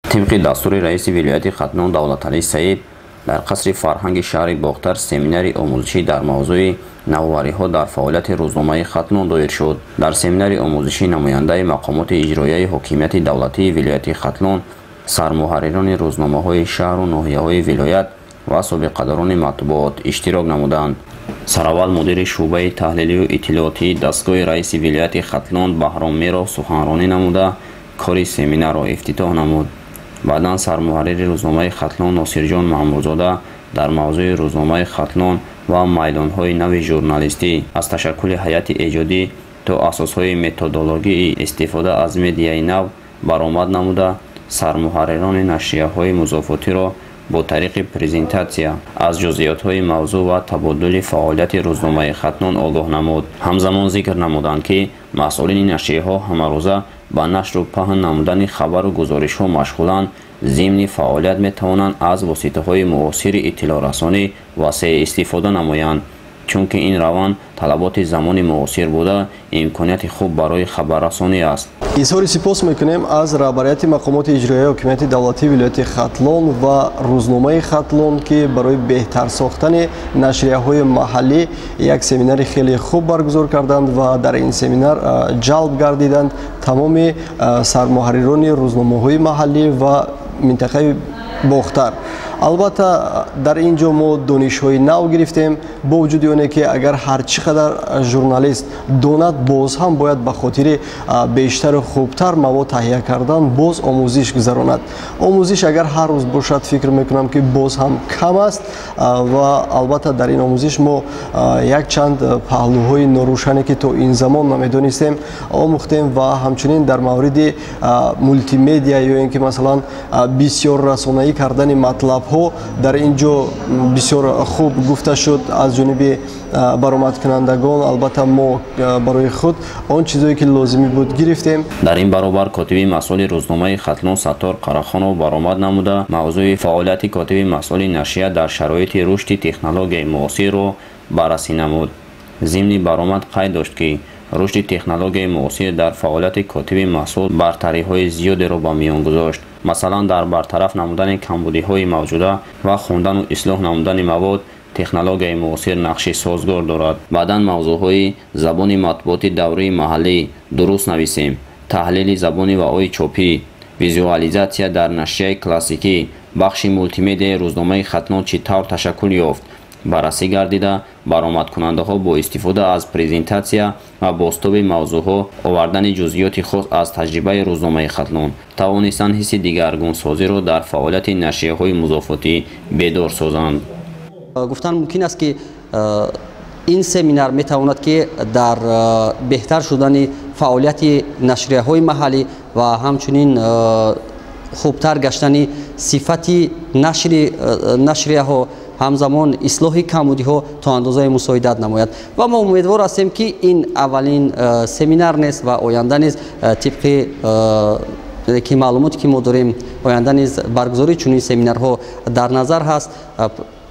طبق دستور رئیس ولایت ختلون دولتعلی سعید در قصر فرهنگ شهر باختر سمیناری آموزشی در موضوع نوآوری‌ها در فعالیت روزنامه ختلون دایر شد. در سمینار آموزشی نماینده مقامات اجرایی حکومت دولتی ولایت ختلون، سرمحرران روزنامه‌های شهر و ناحیه‌های ولایت و سابقه‌داران مطبوعات اشتراک نمودند. سراول مدیر شعبه تحلیلی و اطلاعاتی دستگاه رئیس ولایت ختلون بهرام میرو سخنرانی نموده کار سمینار را افتتاح نمود. بعداً سرمحرر روزنامه ختلون ناصرجان محمودزاده در موضوع روزنامه ختلون و میدان‌های نو ژورنالیستی از تشکل هیئت ایجادی تا اساس‌های متدولوژی استفاده از مدیای نو برآمد نموده سرمحرران نشریه‌های مضافاتی را با طریق پرزنتاسیا از جزئیات‌های موضوع و تبادل فعالیت روزنامه ختلون آگاه نمود. همزمان ذکر نمودند که مسئولین نشریه‌ها همه‌روزه با نشر و پهن نمودن خبر و گزارش‌ها مشغولند. ضمن فعالیت می‌توانند از واسطه‌های معاصر اطلاع رسانی واسع استفاده نمایند، چونکه این روند طلبات زمان معاصر بوده امکانیت خوب برای خبررسانی است. اظهار سپاس میکنیم از رهبریت مقامات اجرایی حکومت دولتی ولایت ختلون و روزنامه ختلون که برای بهتر ساختن نشریه‌های محلی یک سمینار خیلی خوب برگزار کردند و در این سمینار جلب گردیدند تمام سرمحرران روزنامه‌های محلی و منطقه باختر. البته در اینجا ما دانش‌های نو گرفتیم با وجود اونه که اگر هر چقدر ژورنالیست داند باز هم باید به خاطر بیشتر و خوبتر مواد تهیه کردن باز آموزش گذراند. آموزش اگر هر روز باشد فکر میکنم که باز هم کم است و البته در این آموزش ما یک چند پهلوهای ناروشنی که تا این زمان نمیدانستیم آموختیم و همچنین در مورد مولتی مدیا یا اینکه مثلا بسیار رسانه‌ای کردن مطلب ها در اینجا بسیار خوب گفته شد از جانب برآمد کنندگان. البته ما برای خود آن چیزایی که لازمی بود گرفتیم. در این برابر کاتب مسئول روزنامه ختلون ستار قراخانov برآمد نموده موضوع فعالیت کاتب مسئول نشریه در شرایط رشد تکنولوژی معاصر را بررسی نمود. ضمن برآمد قید داشت که رشد تکنولوژی معاصر در فعالیت کاتب مسئول برتری‌های زیادی را به میان گذاشت. مثلا در برطرف نمودن کمبودی‌های موجوده و خواندن و اصلاح نمودن مواد تکنولوژی معاصر نقش سازگار دارد. بعداً موضوع‌های زبان مطبوعات دوره محلی درست نویسیم، تحلیل زبان و آی چاپی، ویژوالایزاسیا در نشریه کلاسیکی، بخش مولتی مدیا روزنامه ختلون چطور تشکل یافت بررسی گردیده برآمد کننده ها با استفاده از پرزنتاسیا و بازتاب موضوع ها آوردن جزئیات خاص از تجربه روزنامه ختلون توانستند حس دیگرگون سازی را در فعالیت نشریه های مضافاتی بیدار سازند. گفتن ممکن است که این سمینار میتواند که در بهتر شدن فعالیت نشریه های محلی و همچنین خوبتر گشتن صفت نشریه ها همزمان اصلاح کمبودی ها تا اندازه مساعدت نماید و ما امیدوار هستیم که این اولین سمینار نیست و آینده نیز طبق که معلوماتی که ما داریم آینده نیز برگزاری چنین سمینارها در نظر هست.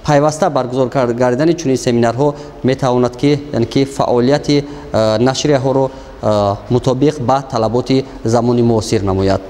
پیوسته برگزار کردن چنین سمینارها میتواند که یعنی که فعالیت نشریه ها را مطابق با طلبات زمان معاصر نماید.